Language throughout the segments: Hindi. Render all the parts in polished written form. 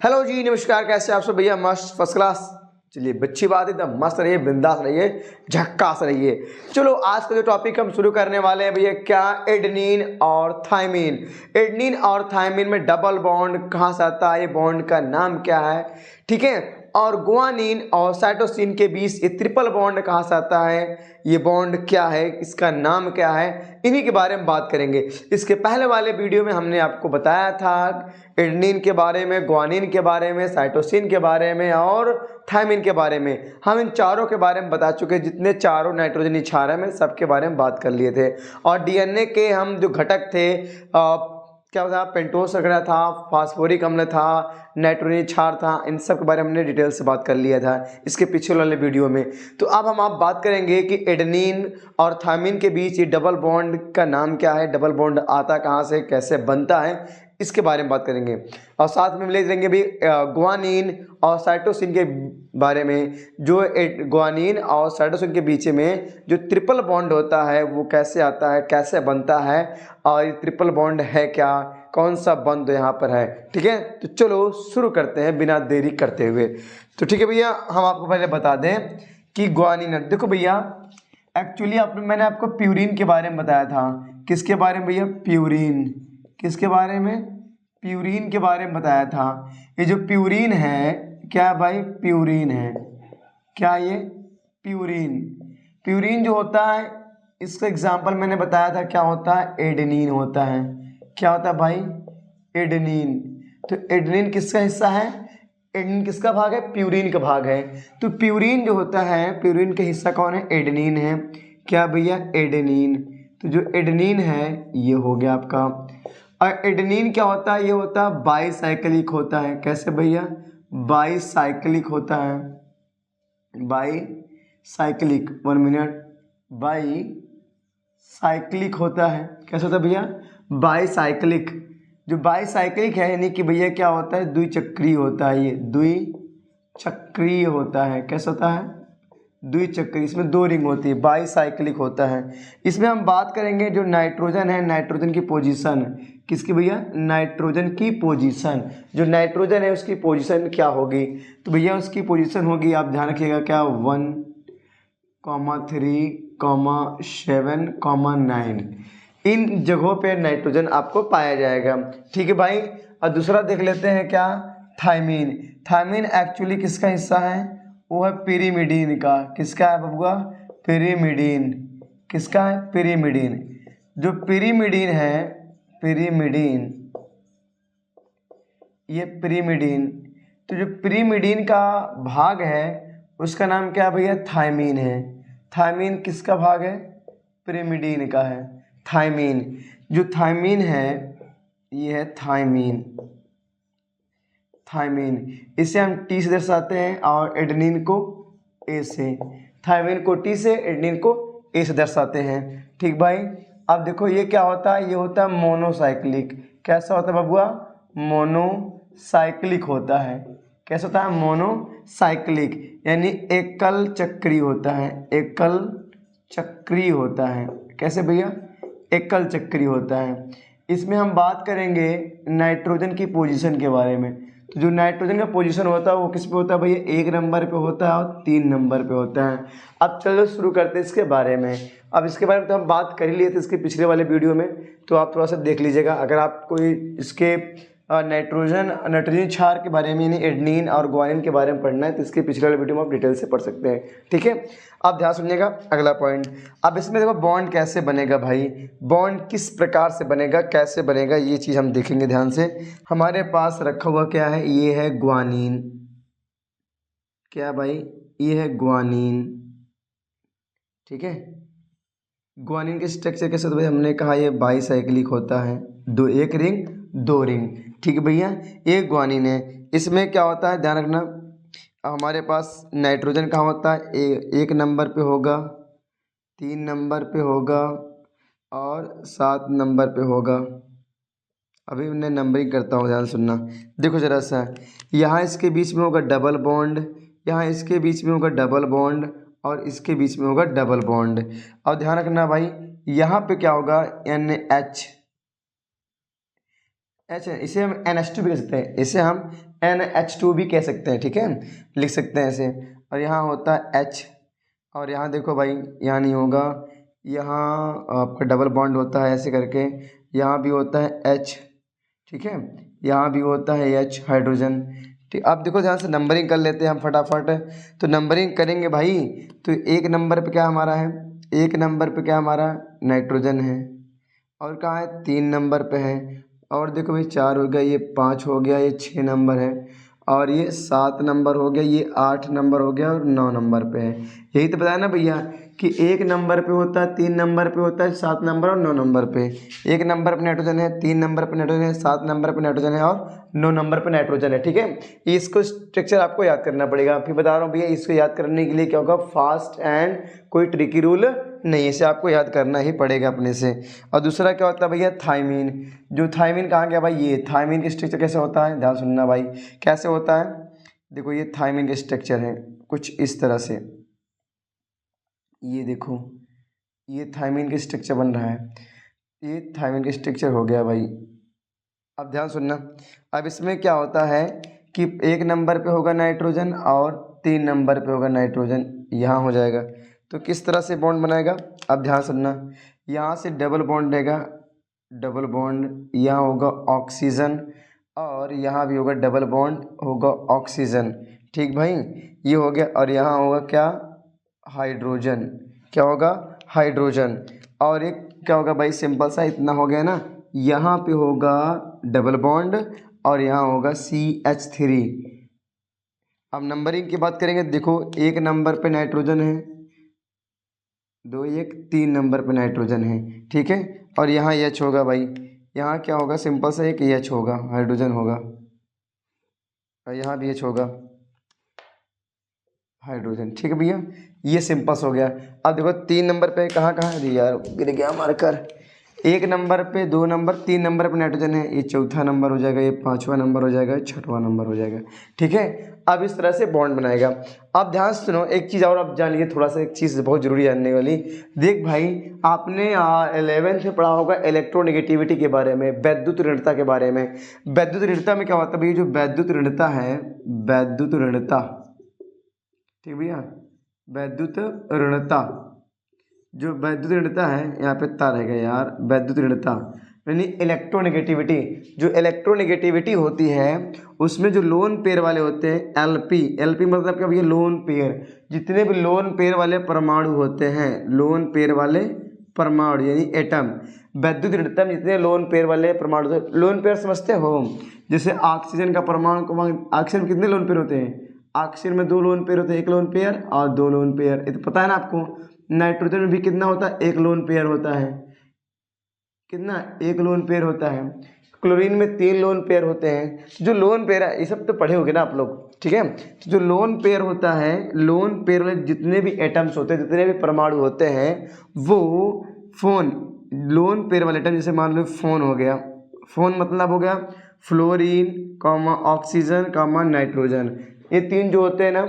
हेलो जी, नमस्कार। कैसे आप सब भैया? मस्त, फर्स्ट क्लास। चलिए, अच्छी बात है, एकदम मस्त रहिए, बिंदास रहिए, झक्कास रहिए। चलो, आज का जो टॉपिक हम शुरू करने वाले हैं भैया, क्या एडेनिन और थायमीन। एडेनिन और थायमीन में डबल बॉन्ड कहाँ से आता है, ये बॉन्ड का नाम क्या है, ठीक है। और गुआनिन और साइटोसिन के बीच ये ट्रिपल बॉन्ड कहाँ से आता है, ये बॉन्ड क्या है, इसका नाम क्या है, इन्हीं के बारे में बात करेंगे। इसके पहले वाले वीडियो में हमने आपको बताया था एडेनिन के बारे में, गुआनिन के बारे में, साइटोसिन के बारे में और थायमीन के बारे में। हम इन चारों के बारे में बता चुके हैं, जितने चारों नाइट्रोजन क्षार है, सबके बारे में बात कर लिए थे। और डीएनए के हम जो घटक थे, क्या था, पेंटोस वगैरह था, फास्फोरिक अम्ल था, नाइट्रोजन क्षार था, इन सब के बारे में हमने डिटेल से बात कर लिया था इसके पीछे वाले वीडियो में। तो अब हम आप बात करेंगे कि एडेनिन और थायमीन के बीच ये डबल बॉन्ड का नाम क्या है, डबल बॉन्ड आता कहाँ से, कैसे बनता है, इसके बारे में बात करेंगे। और साथ में ले जाएंगे भी गुआनिन और साइटोसिन के बारे में। जो गुआनिन और साइटोसिन के बीच में जो ट्रिपल बॉन्ड होता है वो कैसे आता है, कैसे बनता है, और ये ट्रिपल बॉन्ड है क्या, कौन सा बंद यहाँ पर है, ठीक है। तो चलो शुरू करते हैं बिना देरी करते हुए। तो ठीक है भैया, हम आपको पहले बता दें कि गुआनिन, देखो भैया, एक्चुअली मैंने आपको प्यूरिन के बारे में बताया था। किसके बारे में भैया? प्यूरिन। किसके बारे में? प्यूरिन के बारे में बताया था। ये जो प्यूरिन है, क्या भाई? प्यूरिन है। क्या ये? प्यूरिन। प्यूरिन जो होता है, इसका एग्जाम्पल मैंने बताया था, क्या होता है? एडेनिन होता है। क्या होता है भाई? एडेनिन। तो एडेनिन किसका हिस्सा है? एडेनिन किसका भाग है? प्यूरिन का भाग है। तो प्यूरिन जो होता है, प्यूरिन का हिस्सा कौन है? एडेनिन है। क्या भैया? एडेनिन। तो जो एडेनिन है ये हो गया आपका। और एडेनिन क्या होता है? ये होता है बाईसाइक्लिक होता है। कैसे भैया? बाईसाइक्लिक होता है। बाईसाइक्लिक, 1 मिनट, बाईसाइक्लिक होता है। कैसे होता है भैया? बाईसाइक्लिक। जो बाईसाइक्लिक है यानी कि भैया क्या होता है? द्विचक्रीय होता है। ये द्विचक्रीय होता है। कैसा होता है? द्विचक्रीय। इसमें 2 रिंग होती है, बाईसाइक्लिक होता है। इसमें हम बात करेंगे जो नाइट्रोजन है, नाइट्रोजन की पोजीशन। किसकी भैया? नाइट्रोजन की पोजीशन। जो नाइट्रोजन है उसकी पोजीशन क्या होगी? तो भैया उसकी पोजीशन होगी, आप ध्यान रखिएगा, क्या? 1, 3, 7, 9, इन जगहों पे नाइट्रोजन आपको पाया जाएगा, ठीक है भाई। और दूसरा देख लेते हैं, क्या? थायमीन। थायमीन एक्चुअली किसका हिस्सा है? वो है पिरीमिडीन का। किसका है बबुआ? पिरीमिडीन। किसका है? पिरीमिडीन। जो पिरीमिडीन है, पिरीमिडीन, ये पिरीमिडीन, तो जो पिरीमिडीन का भाग है उसका नाम क्या है भैया? थायमीन है। थायमीन किसका भाग है? पिरीमिडीन का है। थायमीन। जो थायमीन है ये है थायमीन। थायमीन, इसे हम टी से दर्शाते हैं और एडेनिन को ए से। थायमीन को टी से, एडेनिन को ए से दर्शाते हैं, ठीक भाई। अब देखो ये क्या होता है? ये होता है मोनोसाइक्लिक। कैसा होता है बबुआ? मोनोसाइक्लिक होता है। कैसा होता है? मोनोसाइक्लिक, यानी एकल चक्री होता है। एकल चक्री होता है। कैसे भैया? एकल चक्री होता है। इसमें हम बात करेंगे नाइट्रोजन की पोजीशन के बारे में। तो जो नाइट्रोजन का पोजीशन होता है वो किस पे होता है भैया? 1 नंबर पे होता है और 3 नंबर पे होता है। अब चलो शुरू करते हैं इसके बारे में। अब इसके बारे में तो हम बात कर ही लिए थे इसके पिछले वाले वीडियो में, तो आप थोड़ा सा देख लीजिएगा। अगर आप कोई इसके नाइट्रोजन क्षार के बारे में, यानी एडेनिन और गुआनिन के बारे में पढ़ना है, तो इसके पिछले वाले वीडियो में आप डिटेल से पढ़ सकते हैं, ठीक है। आप ध्यान सुनिएगा, अगला पॉइंट। अब इसमें देखो बॉन्ड कैसे बनेगा भाई, बॉन्ड किस प्रकार से बनेगा, कैसे बनेगा, ये चीज़ हम देखेंगे ध्यान से। हमारे पास रखा हुआ क्या है? ये है गुआनिन। क्या भाई? ये है गुआनिन, ठीक है। गुआनिन के स्ट्रक्चर के साथ भाई हमने कहा ये बाईसाइक्लिक होता है, 1 रिंग 2 रिंग, ठीक है भैया। ये गुआनिन है। इसमें क्या होता है, ध्यान रखना, हमारे पास नाइट्रोजन कहाँ होता है? 1 नंबर पे होगा, 3 नंबर पे होगा और 7 नंबर पे होगा। अभी मैं नंबरिंग करता हूँ, ध्यान सुनना। देखो जरा सा, यहाँ इसके बीच में होगा डबल बॉन्ड, यहाँ इसके बीच में होगा डबल बॉन्ड, और इसके बीच में होगा डबल बॉन्ड। और ध्यान रखना भाई, यहाँ पे क्या होगा? NH, इसे हम NH2 भी कह सकते हैं, इसे हम NH2 भी कह सकते हैं, ठीक है, लिख सकते हैं ऐसे। और यहाँ होता है H, और यहाँ देखो भाई, यहाँ नहीं होगा, यहाँ आपका डबल बॉन्ड होता है ऐसे करके, यहाँ भी होता है H, ठीक है, यहाँ भी होता है H हाइड्रोजन। ठीक, अब देखो ध्यान से नंबरिंग कर लेते हैं हम फटाफट। तो नंबरिंग करेंगे भाई, तो एक नंबर पे क्या हमारा है, एक नंबर पे क्या हमारा नाइट्रोजन है, और कहाँ है 3 नंबर पे है, और देखो भाई 4 हो गया, ये 5 हो गया, ये 6 नंबर है, और ये 7 नंबर हो गया, ये 8 नंबर हो गया, और 9 नंबर पे है। यही तो बताया ना भैया कि एक नंबर पे होता है, 3 नंबर पे होता है, 7 नंबर और 9 नंबर पे। एक नंबर पे नाइट्रोजन है, 3 नंबर पे नाइट्रोजन है, 7 नंबर पे नाइट्रोजन है, और 9 नंबर पे नाइट्रोजन है, ठीक है। इसको स्ट्रक्चर आपको याद करना पड़ेगा। फिर बता रहा हूँ भैया, इसको याद करने के लिए क्या होगा, फास्ट एंड कोई ट्रिकी रूल नहीं, इसे आपको याद करना ही पड़ेगा अपने से। और दूसरा क्या होता है भैया, थायमीन। जो थायमीन कहाँ गया भाई, ये थायमीन का स्ट्रक्चर कैसे होता है, ध्यान सुनना भाई, कैसे होता है। देखो ये थायमीन का स्ट्रक्चर है कुछ इस तरह से, ये देखो ये थायमीन का स्ट्रक्चर बन रहा है, ये थायमीन का स्ट्रक्चर हो गया भाई। अब ध्यान सुनना, अब इसमें क्या होता है कि एक नंबर पे होगा नाइट्रोजन और 3 नंबर पे होगा नाइट्रोजन, यहाँ हो जाएगा। तो किस तरह से बॉन्ड बनाएगा, अब ध्यान सुनना, यहाँ से डबल बॉन्ड रहेगा, डबल बॉन्ड, यहाँ होगा ऑक्सीजन, और यहाँ भी होगा डबल बॉन्ड, होगा ऑक्सीजन, ठीक भाई, ये हो गया। और यहाँ होगा क्या, हाइड्रोजन, क्या होगा, हाइड्रोजन। और एक क्या होगा भाई, सिंपल सा इतना हो गया ना, यहाँ पे होगा डबल बॉन्ड, और यहाँ होगा CH3। अब नंबरिंग की बात करेंगे, देखो एक नंबर पे नाइट्रोजन है, 2 1 3 नंबर पे नाइट्रोजन है, ठीक है। और यहाँ H होगा भाई, यहाँ क्या होगा, सिंपल सा एक H होगा, हाइड्रोजन होगा, और यहाँ भी H होगा, हाइड्रोजन, ठीक है भैया, ये सिंपल हो गया। अब देखो 3 नंबर पे कहाँ कहाँ है यार, गिर गया मार्कर। एक नंबर पे, 2 नंबर, 3 नंबर पे नाइट्रोजन है, ये चौथा नंबर हो जाएगा, ये 5वां नंबर हो जाएगा, 6वां नंबर हो जाएगा, ठीक है। अब इस तरह से बॉन्ड बनाएगा। अब ध्यान सुनो एक चीज़ और, अब जान लीजिए थोड़ा सा, एक चीज़ बहुत जरूरी जानने वाली। देख भाई, आपने 11th में पढ़ा होगा इलेक्ट्रोनेगेटिविटी के बारे में, वैद्युत ऋणता के बारे में। वैद्युत ऋणता में क्या होता है भैया, जो वैद्युत ऋणता है, वैद्युत ऋणता, ठीक भैया, वैद्युत ऋणता, जो वैद्युत ऋणता है, यहाँ पे ता रहेगा यार, वैद्युत ऋणता यानी इलेक्ट्रोनेगेटिविटी। जो इलेक्ट्रोनेगेटिविटी होती है उसमें जो लोन पेयर वाले होते हैं, एलपी मतलब क्या भैया, लोन पेयर। जितने भी लोन पेयर वाले परमाणु होते हैं, लोन पेयर वाले परमाणु यानी एटम, वैद्युत ऋणता में जितने लोन पेयर वाले परमाणु होते हैं, लोन पेयर समझते हो, जैसे ऑक्सीजन का परमाणु को, ऑक्सीजन में कितने लोन पेयर होते हैं, ऑक्सीजन में 2 लोन पेयर होते हैं, एक लोन पेयर और 2 लोन पेयर, ये तो पता है ना आपको। नाइट्रोजन में भी कितना होता है, 1 लोन पेयर होता है, कितना, 1 लोन पेयर होता है। क्लोरीन में 3 लोन पेयर होते हैं। जो लोन पेयर है, ये सब तो पढ़े होंगे ना आप लोग, ठीक है। तो जो लोन पेयर होता है, लोन पेयर वाले जितने भी एटम्स होते हैं, जितने भी परमाणु होते हैं, वो फोन, लोन पेयर वाले एटम, जैसे मान लो फोन हो गया, फोन मतलब हो गया fluorine comma oxygen comma nitrogen, ये 3 जो होते हैं ना,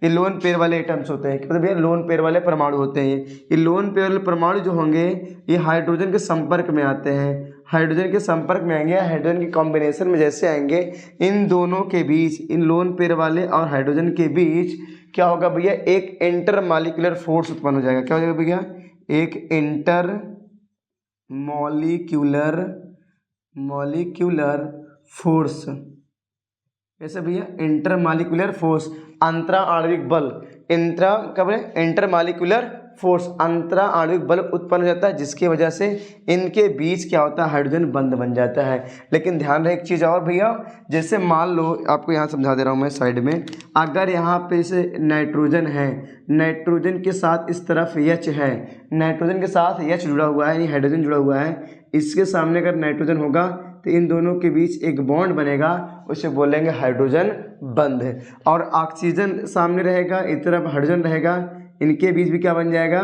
ये लोन पेयर वाले एटम्स होते हैं, मतलब भैया लोन पेयर वाले परमाणु होते हैं। ये लोन पेयर वाले परमाणु जो होंगे, ये हाइड्रोजन के संपर्क में आते हैं, हाइड्रोजन के संपर्क में आएंगे, हाइड्रोजन के कॉम्बिनेशन में जैसे आएंगे, इन दोनों के बीच, इन लोन पेयर वाले और हाइड्रोजन के बीच क्या होगा भैया, एक इंटर मॉलिक्यूलर फोर्स उत्पन्न हो जाएगा। क्या हो जाएगा भैया, एक इंटर मॉलिक्यूलर फोर्स, कैसे भैया, इंटर मॉलिक्यूलर फोर्स, अंतरा आणविक बल, इंटर मॉलिक्यूलर फोर्स, अंतरा आणविक बल उत्पन्न हो जाता है, जिसकी वजह से इनके बीच क्या होता है, हाइड्रोजन बंध बन जाता है। लेकिन ध्यान रहे एक चीज़ और भैया, जैसे मान लो, आपको यहाँ समझा दे रहा हूँ मैं साइड में, अगर यहाँ पे से नाइट्रोजन है, नाइट्रोजन के साथ इस तरफ H है, नाइट्रोजन के साथ H जुड़ा हुआ है यानी हाइड्रोजन जुड़ा हुआ है, इसके सामने अगर नाइट्रोजन होगा तो इन दोनों के बीच एक बॉन्ड बनेगा, उसे बोलेंगे हाइड्रोजन बंध। और ऑक्सीजन सामने रहेगा, इस तरफ हाइड्रोजन रहेगा, इनके बीच भी क्या बन जाएगा,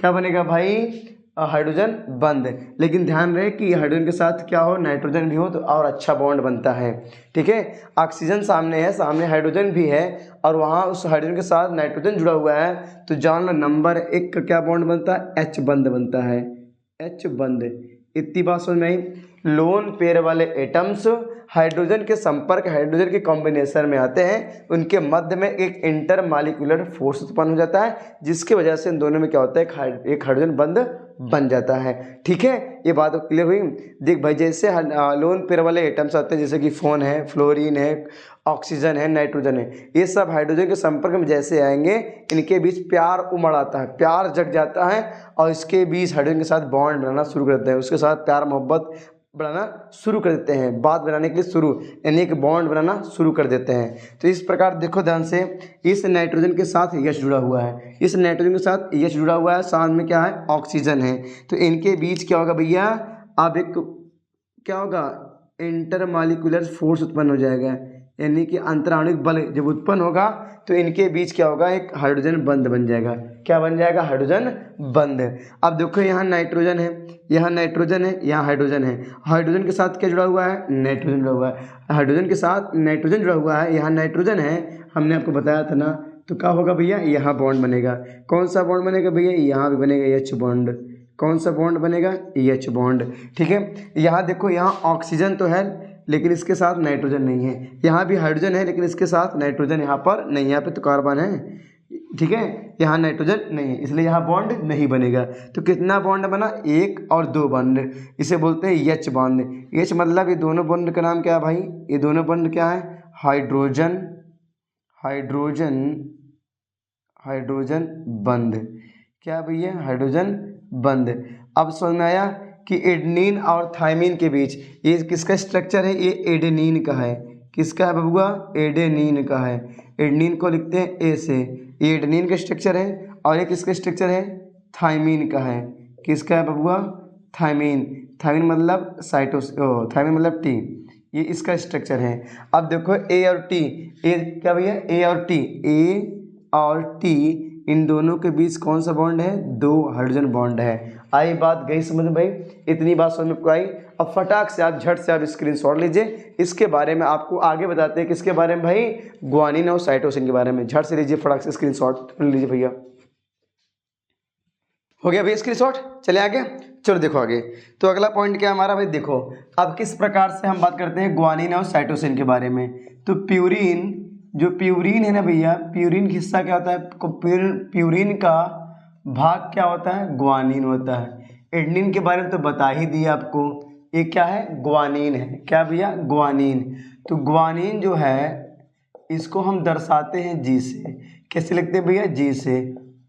क्या बनेगा भाई, हाइड्रोजन बंध। लेकिन ध्यान रहे कि हाइड्रोजन के साथ क्या हो, नाइट्रोजन भी हो, तो और अच्छा बॉन्ड बनता है, ठीक है। ऑक्सीजन सामने है, सामने हाइड्रोजन भी है, और वहाँ उस हाइड्रोजन के साथ नाइट्रोजन जुड़ा हुआ है, तो जान लो नंबर 1 का क्या बॉन्ड बनता है, H बंध बनता है, H बंध। इतनी बात समझ में आई। लोन पेयर वाले एटम्स हाइड्रोजन के संपर्क हाइड्रोजन के कॉम्बिनेशन में आते हैं, उनके मध्य में एक इंटरमॉलिक्यूलर फोर्स उत्पन्न हो जाता है, जिसकी वजह से इन दोनों में क्या होता है, एक हाइड्रोजन बंध बन जाता है। ठीक है, ये बात क्लियर हुई। देख भाई, जैसे लोन पेयर वाले एटम्स आते हैं, जैसे कि फोन है, फ्लोरीन है, ऑक्सीजन है, नाइट्रोजन है, ये सब हाइड्रोजन के संपर्क में जैसे आएंगे, इनके बीच प्यार उमड़ आता है, प्यार जग जाता है और इसके बीच हाइड्रोजन के साथ बॉन्ड बनाना शुरू कर देते हैं, उसके साथ प्यार मोहब्बत बनाना शुरू कर देते हैं, बात बनाने के लिए शुरू, यानी एक बॉन्ड बनाना शुरू कर देते हैं। तो इस प्रकार देखो ध्यान से, इस नाइट्रोजन के साथ H जुड़ा हुआ है, इस नाइट्रोजन के साथ H जुड़ा हुआ है, साथ में क्या है, ऑक्सीजन है। तो इनके बीच क्या होगा भैया, अब एक क्या होगा, इंटरमॉलिक्यूलर फोर्स उत्पन्न हो जाएगा, यानी कि अंतराणुविक बल जब उत्पन्न होगा तो इनके बीच क्या होगा, एक हाइड्रोजन बंध बन जाएगा। क्या बन जाएगा, हाइड्रोजन बंध। अब देखो यहाँ नाइट्रोजन है, यहाँ नाइट्रोजन है, यहाँ हाइड्रोजन है, हाइड्रोजन के साथ क्या जुड़ा हुआ है, नाइट्रोजन जुड़ा हुआ है, हाइड्रोजन के साथ नाइट्रोजन जुड़ा हुआ है, यहाँ नाइट्रोजन है, हमने आपको बताया था ना। तो क्या होगा भैया, यहाँ बॉन्ड बनेगा, कौन सा बॉन्ड बनेगा भैया, यहाँ भी बनेगा H बॉन्ड, कौन सा बॉन्ड बनेगा, H बॉन्ड। ठीक है, यहाँ देखो, यहाँ ऑक्सीजन तो है लेकिन इसके साथ नाइट्रोजन नहीं है, यहाँ भी हाइड्रोजन है लेकिन इसके साथ नाइट्रोजन यहाँ पर नहीं, यहाँ पे तो कार्बन है। ठीक है, यहाँ नाइट्रोजन नहीं है, इसलिए यहाँ बॉन्ड नहीं बनेगा। तो कितना बॉन्ड बना, 1 और 2 बॉन्ड, इसे बोलते हैं H बॉन्ड। H मतलब ये दोनों बॉन्ड का नाम क्या है भाई, ये दोनों बॉन्ड क्या है, हाइड्रोजन हाइड्रोजन हाइड्रोजन बंध। क्या भैया, हाइड्रोजन बंध। अब समझ में आया कि एडेनिन और थाइमिन के बीच ये किसका स्ट्रक्चर है, ये एडेनिन का है। किसका है बबुआ, एडेनिन का है। एडेनिन को लिखते हैं ए से, ये एडेनिन का स्ट्रक्चर है, और ये किसका स्ट्रक्चर है, थाइमिन का है। किसका है बबुआ, थाइमिन। थाइमिन मतलब थाइमिन मतलब टी, ये इसका स्ट्रक्चर है। अब देखो ए और टी, ए क्या भैया, ए और टी इन दोनों के बीच कौन सा बॉन्ड है, 2 हाइड्रोजन बॉन्ड है। आई बात गई समझ में भाई, इतनी बात समझ में आई। अब फटाक से आप झट से आप स्क्रीनशॉट लीजिए, इसके बारे में आपको आगे बताते हैं। किसके बारे में भाई, ग्वानिन और साइटोसिन के बारे में। झट से लीजिए, फटाक से स्क्रीनशॉट लीजिए भैया। हो गया भैया स्क्रीनशॉट, चले आगे, चलो देखो आगे। तो अगला पॉइंट क्या हमारा भाई, देखो अब किस प्रकार से हम बात करते हैं ग्वानिन और साइटोसिन के बारे में। तो प्यूरिन, जो प्यूरिन है ना भैया, प्यूरिन का हिस्सा क्या होता है, प्यूरिन का भाग क्या होता है, ग्वानिन होता है। एडेनिन के बारे में तो बता ही दिया आपको, ये क्या है, ग्वानिन है। क्या भैया, ग्वानिन। तो ग्वानिन जो है इसको हम दर्शाते हैं जी से। कैसे लिखते हैं भैया, जी से।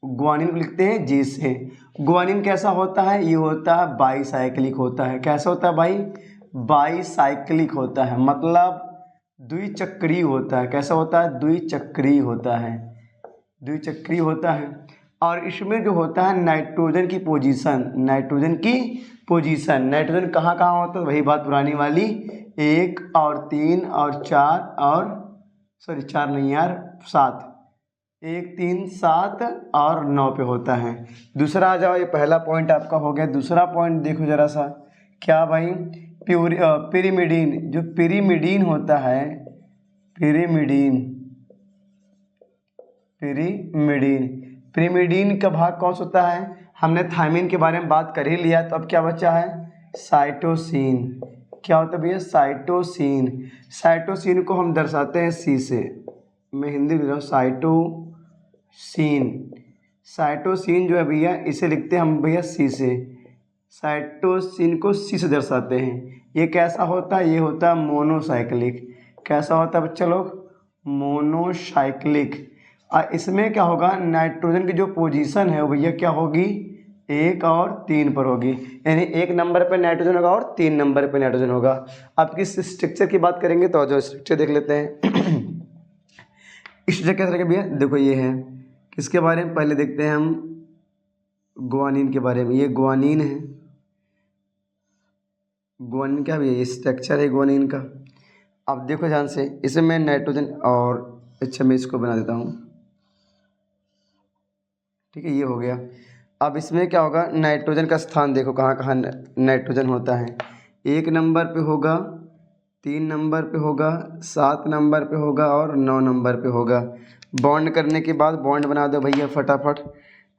ग्वानिन को लिखते हैं जी से। ग्वानिन कैसा होता है, ये होता है बाईसाइक्लिक होता है। कैसा होता है भाई, बाईसाइक्लिक होता है, मतलब द्विचक्रीय होता है। कैसा होता है, द्विचक्रीय होता है, द्विचक्रीय होता है। और इसमें जो होता है नाइट्रोजन की पोजीशन, नाइट्रोजन कहाँ कहाँ होता है, वही बात पुरानी वाली, 1 और 3 और 4 और 4 नहीं यार, 7, 1 3 7 और 9 पे होता है। दूसरा आ जाओ, ये पहला पॉइंट आपका हो गया। दूसरा पॉइंट देखो जरा सा, क्या भाई, पिरिमिडीन। जो पिरिमिडीन होता है, पिरिमिडीन का भाग कौन सा होता है, हमने थाइमिन के बारे में बात कर ही लिया। तो अब क्या बचा है, साइटोसिन। क्या होता है भैया, साइटोसिन। साइटोसिन को हम दर्शाते हैं सी से, मैं हिंदी लिख रहा हूँ, साइटोसिन जो है भैया, इसे लिखते हैं हम भैया सी से। साइटोसिन को सी से दर्शाते हैं। ये कैसा होता है, ये होता है मोनोसाइक्लिक। कैसा होता है बच्चा लोग, मोनोसाइक्लिक। इसमें क्या होगा, नाइट्रोजन की जो पोजीशन है वो भैया क्या होगी, 1 और 3 पर होगी। यानी 1 नंबर पे नाइट्रोजन होगा और 3 नंबर पे नाइट्रोजन होगा। अब किस स्ट्रक्चर की बात करेंगे, तो जो स्ट्रक्चर देख लेते हैं। स्ट्रक्चर कैसे रहेगा भैया, देखो ये है, किसके बारे में पहले देखते हैं हम, ग्वानिन के बारे में। ये ग्वानिन है, ग्वानिन क्या भैया, ये स्ट्रक्चर है ग्वानिन का। अब देखो ध्यान से, इसमें मैं नाइट्रोजन और, अच्छा मैं इसको बना देता हूँ, ठीक है, ये हो गया। अब इसमें क्या होगा, नाइट्रोजन का स्थान देखो कहाँ कहाँ नाइट्रोजन होता है। 1 नंबर पे होगा, 3 नंबर पे होगा, 7 नंबर पे होगा और 9 नंबर पे होगा। बॉन्ड करने के बाद बॉन्ड बना दो भैया फटाफट।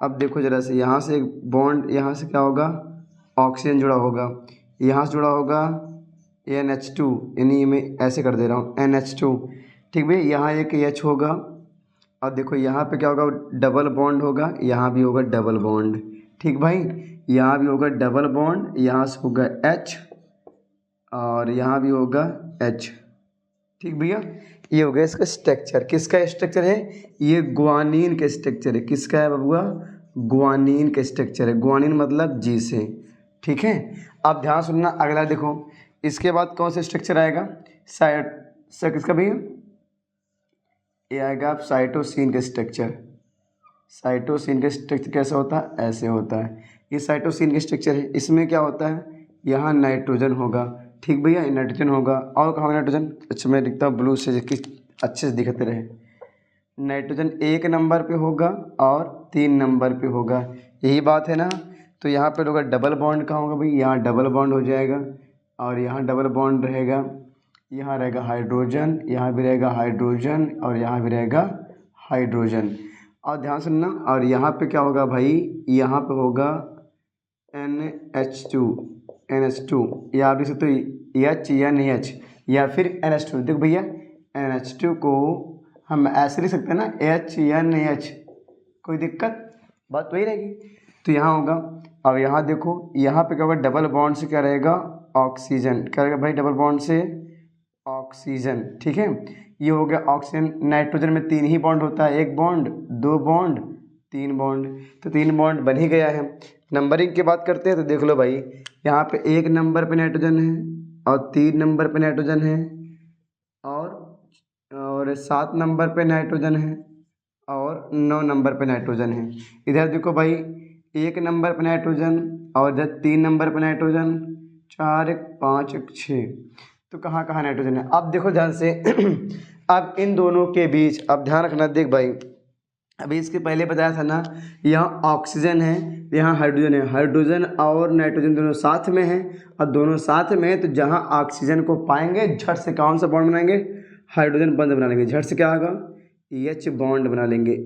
अब देखो जरा से, यहाँ से एक बॉन्ड, यहाँ से क्या होगा, ऑक्सीजन जुड़ा होगा, यहाँ से जुड़ा होगा NH2, यानी मैं ऐसे कर दे रहा हूँ NH2, ठीक भैया। यहाँ एक H होगा और देखो यहाँ पे क्या होगा, डबल बॉन्ड होगा, यहाँ भी होगा डबल बॉन्ड, ठीक भाई। यहाँ भी होगा डबल बॉन्ड, यहाँ से होगा H और यहाँ भी होगा H, ठीक भैया। ये हो गया इसका स्ट्रक्चर। किसका स्ट्रक्चर है? ये ग्वानिन का स्ट्रक्चर है। किसका है बबुआ? ग्वानिन का स्ट्रक्चर है। ग्वानिन मतलब जी से, ठीक है। अब ध्यान सुनना, अगला देखो, इसके बाद कौन सा स्ट्रक्चर आएगा? किसका भैया? ये आएगा आप साइटोसिन का स्ट्रक्चर। साइटोसिन का स्ट्रक्चर कैसा होता है? ऐसे होता है। ये साइटोसिन का स्ट्रक्चर है। इसमें क्या होता है? यहाँ नाइट्रोजन होगा, ठीक भैया, नाइट्रोजन होगा। और कहाँ नाइट्रोजन? अच्छा मैं लिखता हूँ ब्लू से, कि अच्छे से दिखते रहे। नाइट्रोजन 1 नंबर पे होगा और 3 नंबर पे होगा, यही बात है ना। तो यहाँ पे होगा डबल बॉन्ड कहाँ होगा भाई? यहाँ डबल बॉन्ड हो जाएगा और यहाँ डबल बॉन्ड रहेगा। यहाँ रहेगा हाइड्रोजन, यहाँ भी रहेगा हाइड्रोजन और यहाँ भी रहेगा हाइड्रोजन। और ध्यान सुनना, और यहाँ पे क्या होगा भाई? यहाँ पे होगा NH2, या भी सकते HNH या फिर NH2। देखो भैया, NH2 को हम ऐसे लिख सकते हैं ना, HNH, कोई दिक्कत? बात वही रहेगी। तो यहाँ होगा। अब यहाँ देखो, यहाँ पे क्या होगा? डबल बॉन्ड से क्या रहेगा? ऑक्सीजन। क्या रहेगा भाई? डबल बॉन्ड से ऑक्सीजन, ठीक है। ये हो गया ऑक्सीजन। नाइट्रोजन में 3 ही बॉन्ड होता है, 1 बॉन्ड, 2 बॉन्ड, 3 बॉन्ड, तो 3 बॉन्ड बन ही गया है। नंबरिंग की बात करते हैं तो देख लो भाई, यहाँ पे 1 नंबर पे नाइट्रोजन है और 3 नंबर पे नाइट्रोजन है और 7 नंबर पे नाइट्रोजन है और 9 नंबर पे नाइट्रोजन है। इधर देखो भाई, 1 नंबर पे नाइट्रोजन और इधर 3 नंबर पे नाइट्रोजन, 4 1 5 1 6। तो कहाँ कहाँ नाइट्रोजन है? अब देखो ध्यान से अब इन दोनों के बीच, अब ध्यान रखना, देख भाई, अभी इसके पहले बताया था ना, यहाँ ऑक्सीजन है, यहाँ हाइड्रोजन है। हाइड्रोजन और नाइट्रोजन दोनों साथ में हैं और दोनों साथ में हैं, तो जहाँ ऑक्सीजन को पाएंगे झट से कौन सा बॉन्ड बनाएंगे? हाइड्रोजन बंद बना लेंगे। झट से क्या होगा? H बॉन्ड बना लेंगे।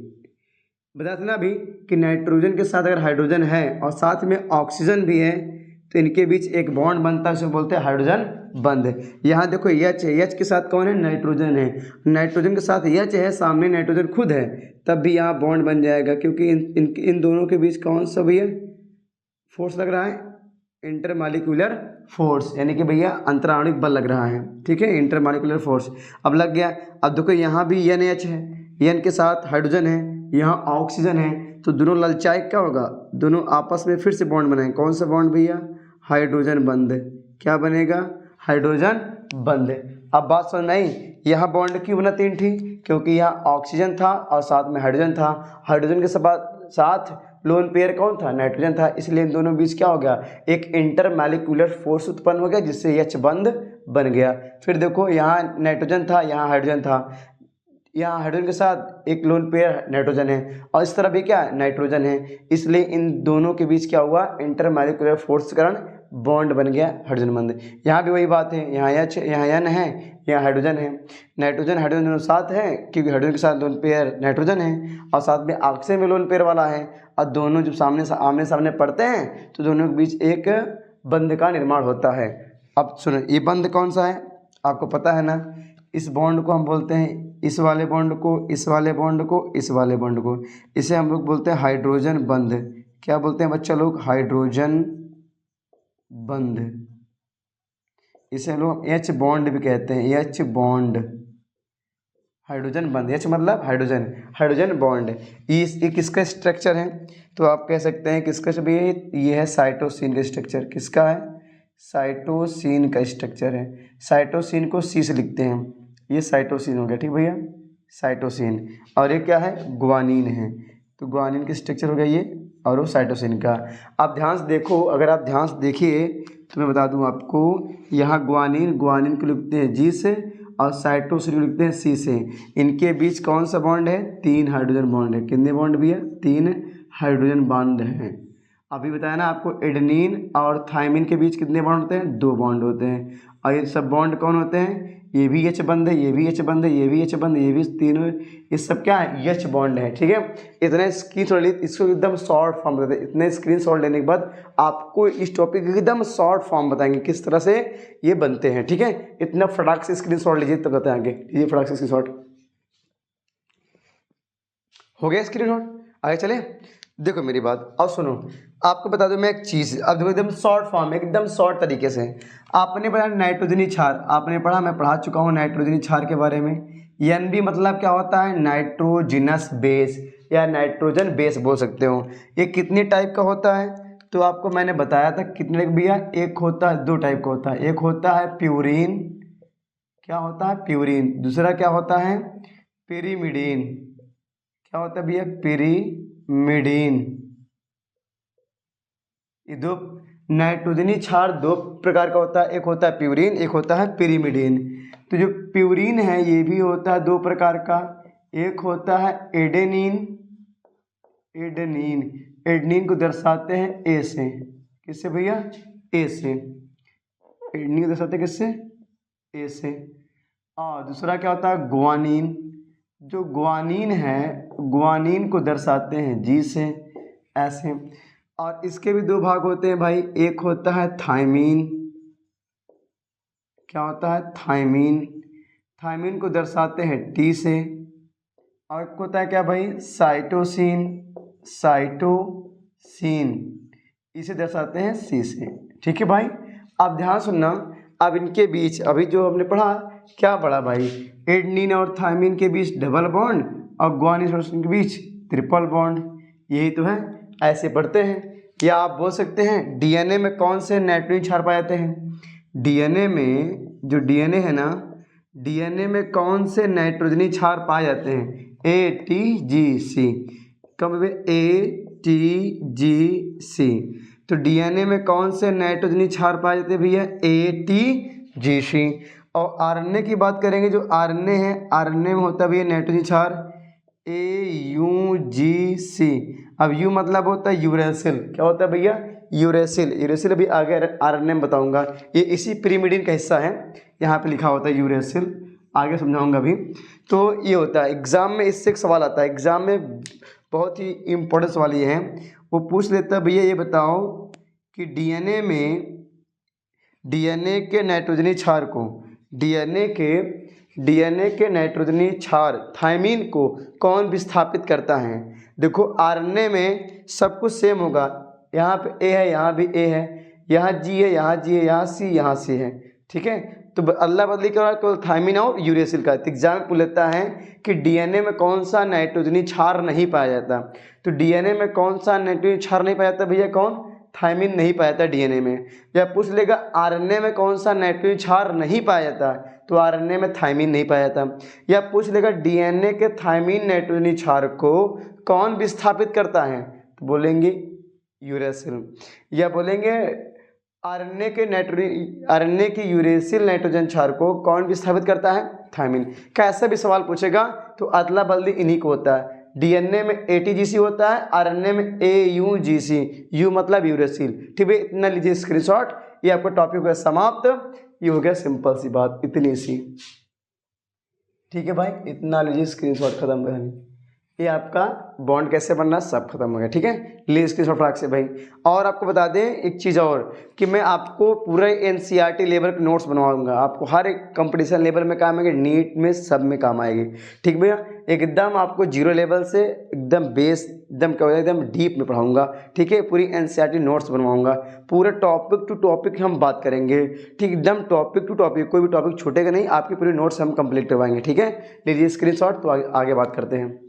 बताया था ना अभी कि नाइट्रोजन के साथ अगर हाइड्रोजन है और साथ में ऑक्सीजन भी है तो इनके बीच एक बॉन्ड बनता है, उसे बोलते हैं हाइड्रोजन बंद। यहाँ देखो H है, H के साथ कौन है? नाइट्रोजन है। नाइट्रोजन के साथ H है, सामने नाइट्रोजन खुद है, तब भी यहाँ बॉन्ड बन जाएगा, क्योंकि इन दोनों के बीच कौन सा भैया फोर्स लग रहा है? इंटरमालिक्यूलर फोर्स, यानी कि भैया अंतराणिक बल लग रहा है, ठीक है, इंटरमालिक्यूलर फोर्स। अब लग गया। अब देखो यहाँ भी NH है, N के साथ हाइड्रोजन है, यहाँ ऑक्सीजन है, तो दोनों ललचाए क्या होगा? दोनों आपस में फिर से बॉन्ड बनाएंगे। कौन सा बॉन्ड भैया? हाइड्रोजन बंद। क्या बनेगा? हाइड्रोजन बंद। अब बात समझ में आई? यहाँ बॉन्ड क्यों बना 3 थी? क्योंकि यहाँ ऑक्सीजन था और साथ में हाइड्रोजन था। हाइड्रोजन के साथ लोन पेयर कौन था? नाइट्रोजन था। इसलिए इन दोनों बीच क्या हो गया? एक इंटरमैलिक्यूलर फोर्स उत्पन्न हो गया, जिससे H बंद बन गया। फिर देखो, यहाँ नाइट्रोजन था, यहाँ हाइड्रोजन था, यहाँ हाइड्रोजन के साथ एक लोन पेयर नाइट्रोजन है और इस तरफ भी क्या है? नाइट्रोजन है। इसलिए इन दोनों के बीच क्या हुआ? इंटरमैलिक्यूलर फोर्स के कारण बॉन्ड बन गया, हाइड्रोजन बंद। यहाँ भी वही बात है, यहाँ H, यहाँ N है, यहाँ हाइड्रोजन है। नाइट्रोजन हाइड्रोजन दोनों साथ हैं, क्योंकि हाइड्रोजन के साथ लोन पेयर नाइट्रोजन है और साथ में ऑक्सीजन में लोन पेयर वाला है, और दोनों जब आमने सामने पड़ते हैं तो दोनों के बीच एक बंध का निर्माण होता है। अब सुनो, ये बंध कौन सा है? आपको पता है ना, इस बॉन्ड को हम बोलते हैं, इस वाले बॉन्ड को, इस वाले बॉन्ड को, इस वाले बॉन्ड को, इसे हम लोग बोलते हैं हाइड्रोजन बंध। क्या बोलते हैं बच्चा लोग? हाइड्रोजन बंध। इसे हम लोग H बॉन्ड भी कहते हैं, H बॉन्ड, हाइड्रोजन बंध। H मतलब हाइड्रोजन, हाइड्रोजन बॉन्ड। ये किसका स्ट्रक्चर है? तो आप कह सकते हैं किसका भी? ये है साइटोसिन का स्ट्रक्चर। किसका है? साइटोसिन का स्ट्रक्चर है। साइटोसिन को C से लिखते हैं, ये साइटोसिन हो गया, ठीक भैया, साइटोसिन। और ये क्या है? ग्वानिन है। तो ग्वानिन का स्ट्रक्चर हो गया ये, और वो साइटोसिन का। आप ध्यान से देखो, अगर आप ध्यान से देखिए तो मैं बता दूं आपको, यहाँ ग्वानिन को लिखते हैं G से और साइटोसिन को लिखते हैं C से। इनके बीच कौन सा बॉन्ड है? 3 हाइड्रोजन बॉन्ड है। कितने बॉन्ड भैया? 3 हाइड्रोजन बॉन्ड हैं। अभी बताया ना आपको, एडेनिन और थायमिन के बीच कितने बॉन्ड होते हैं? 2 बॉन्ड होते हैं। और ये सब बॉन्ड कौन होते हैं? ये भी एच बंद है, ये भी एच बंद है, ये भी एच बंद है, ये भी तीनों, ये सब क्या है, एच बॉन्ड है। ठीक है, इतने स्क्रीन ले, इसको एकदम शॉर्ट फॉर्म बताते हैं। इतने स्क्रीन शॉट लेने के बाद आपको इस टॉपिक एकदम शॉर्ट फॉर्म बताएंगे किस तरह से ये बनते हैं। ठीक है, इतना फटाक से स्क्रीन शॉट लीजिए तब बताएं आगे। लीजिए फटाक से स्क्रीन शॉट, हो गया स्क्रीन शॉट, आगे चले। देखो मेरी बात, अब सुनो, आपको बता दूं मैं एक चीज़, अब देखो एकदम शॉर्ट फॉर्म में, एकदम शॉर्ट तरीके से। आपने पढ़ा नाइट्रोजनी क्षार, आपने पढ़ा, मैं पढ़ा चुका हूँ नाइट्रोजनी क्षार के बारे में। NB मतलब क्या होता है, नाइट्रोजिनस बेस या नाइट्रोजन बेस बोल सकते हो। ये कितने टाइप का होता है, तो आपको मैंने बताया था कितने टाइप भैया, एक होता है, दो टाइप का होता है। एक होता है प्यूरिन, क्या होता है प्यूरिन, दूसरा क्या होता है पिरीमिडीन, क्या होता है भैया पिरीमिडीन। ये दो नाइट्रोजनी क्षार दो प्रकार का होता है, एक होता है प्यूरिन, एक होता है पिरीमिडीन। तो जो प्यूरिन है ये भी होता है दो प्रकार का, एक होता है एडेनिन, एडेनिन, एडेनिन को दर्शाते हैं ए से, किससे भैया, ए से, एडेनिन को दर्शाते हैं किससे, ए से। और दूसरा क्या होता है ग्वानिन, जो ग्वानिन है, ग्वानिन को दर्शाते हैं जी से, ऐसे। और इसके भी दो भाग होते हैं भाई, एक होता है थायमीन, क्या होता है थायमीन, थायमीन को दर्शाते हैं टी से। और एक होता है क्या भाई साइटोसिन, साइटोसिन इसे दर्शाते हैं सी से। ठीक है भाई, अब ध्यान सुनना, अब इनके बीच अभी जो हमने पढ़ा, क्या पढ़ा भाई, एडेनिन और थायमीन के बीच डबल बॉन्ड और ग्वानिन और के बीच ट्रिपल बॉन्ड, यही तो है, ऐसे पढ़ते हैं। या आप बोल सकते हैं डीएनए में कौन से नाइट्रोजन क्षार पाए जाते हैं, डीएनए में, जो डीएनए है ना, डीएनए में कौन से नाइट्रोजनी क्षार पाए जाते हैं, ATGC, कब ATGC। तो डीएनए में कौन से नाइट्रोजनी क्षार पाए जाते हैं भैया, ATGC। और आरएनए की बात करेंगे, जो आरएनए है, आरएनए में होता है भैया नाइट्रोजन क्षार AUGC। अब यू मतलब होता है यूरेसिल, क्या होता है भैया यूरेसिल, यूरेसिल अभी आगे आरएनए में बताऊंगा, ये इसी पिरीमिडीन का हिस्सा है, यहाँ पे लिखा होता है यूरेसिल, आगे समझाऊंगा अभी। तो ये होता है, एग्जाम में इससे एक सवाल आता है, एग्जाम में बहुत ही इम्पोर्टेंट सवाल ये है, वो पूछ लेता है भैया ये बताओ कि डीएनए में, डीएनए के नाइट्रोजनी क्षार को, डीएनए के नाइट्रोजनी क्षार थायमीन को कौन विस्थापित करता है। देखो आरएनए में सब कुछ सेम होगा, यहाँ पे ए है, यहाँ भी ए है, यहाँ जी है, यहाँ जी है, यहाँ सी है। ठीक है, तो अदला बदली कर केवल थायमीन और यूरेसिल का। एग्जाम में पूछ लेता है कि डीएनए में कौन सा नाइट्रोजनी क्षार नहीं पाया जाता, तो डीएनए में कौन सा नाइट्रोजनी क्षार नहीं पाया जाता भैया, कौन, थायमीन नहीं पाया जाता डीएनए में। या पूछ लेगा आरएनए में कौन सा नाइट्रोजन क्षार नहीं पाया जाता, तो आरएनए में थायमीन नहीं पाया जाता। या पूछ लेगा डीएनए के थायमीन नाइट्रोजनी क्षार को कौन विस्थापित करता है, तो बोलेंगे यूरेसिल। या बोलेंगे आरएनए के यूरेसिल नाइट्रोजन क्षार को कौन विस्थापित करता है, थायमीन। कैसा भी सवाल पूछेगा तो अदला बदली इन्हीं को होता है, डीएनए में ATGC होता है, आरएनए में AUGC, यू मतलब यूरेसिल। ठीक है, इतना लीजिए स्क्रीनशॉट, ये आपका टॉपिक हो गया समाप्त, ये हो गया सिंपल सी बात, इतनी सी। ठीक है भाई, इतना लीजिए स्क्रीनशॉट, खत्म कहानी। ये आपका बॉन्ड कैसे बनना सब खत्म हो गया। ठीक है, लीजिए स्क्रीनशॉट फटाक से भाई। और आपको बता दें एक चीज़ और, कि मैं आपको पूरे NCERT लेवल के नोट्स बनवाऊंगा, आपको हर एक कंपटीशन लेवल में काम आएगी, नीट में सब में काम आएगी। ठीक भैया, एकदम आपको जीरो लेवल से एकदम बेस, एकदम क्या होता है, एकदम डीप में पढ़ाऊंगा। ठीक है, पूरी NCERT नोट्स बनवाऊंगा, पूरे टॉपिक टू टॉपिक हम बात करेंगे। ठीक, एकदम टॉपिक टू टॉपिक, कोई भी टॉपिक छूटेगा नहीं, आपकी पूरी नोट्स हम कंप्लीट करवाएंगे। ठीक है, लीजिए स्क्रीनशॉट, तो आगे बात करते हैं।